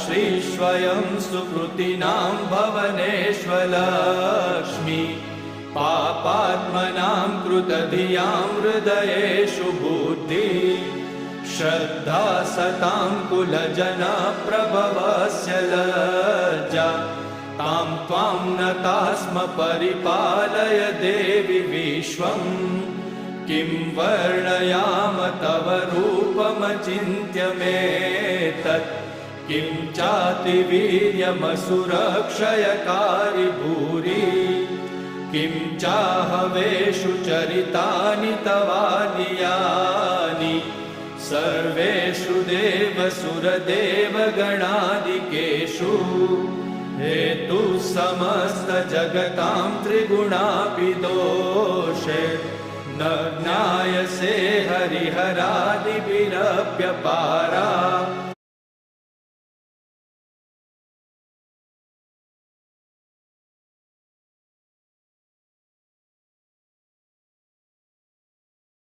श्रीस्वयं सुकृतिनां भवनेष्वलक्ष्मी पापात्मनां कृतधियां हृदयेषु बुद्धि श्रद्धा सतां कुलजनप्रभवस्य लज्जा तां त्वां नतास्म परिपालय देवि विश्वम् किं वर्णयाम तव रूपमचिन्त्यमेतत् किं चातिवीर्यमसुरक्षयकारि भूरि किं चाहवेषु चरितानि तवानियानि सर्वेषु देवसुरदेवगणादिकेषु हेतु समस्त जगतां त्रिगुणापि दोषे न ज्ञायसे हरिहरादिभिरप्यपारा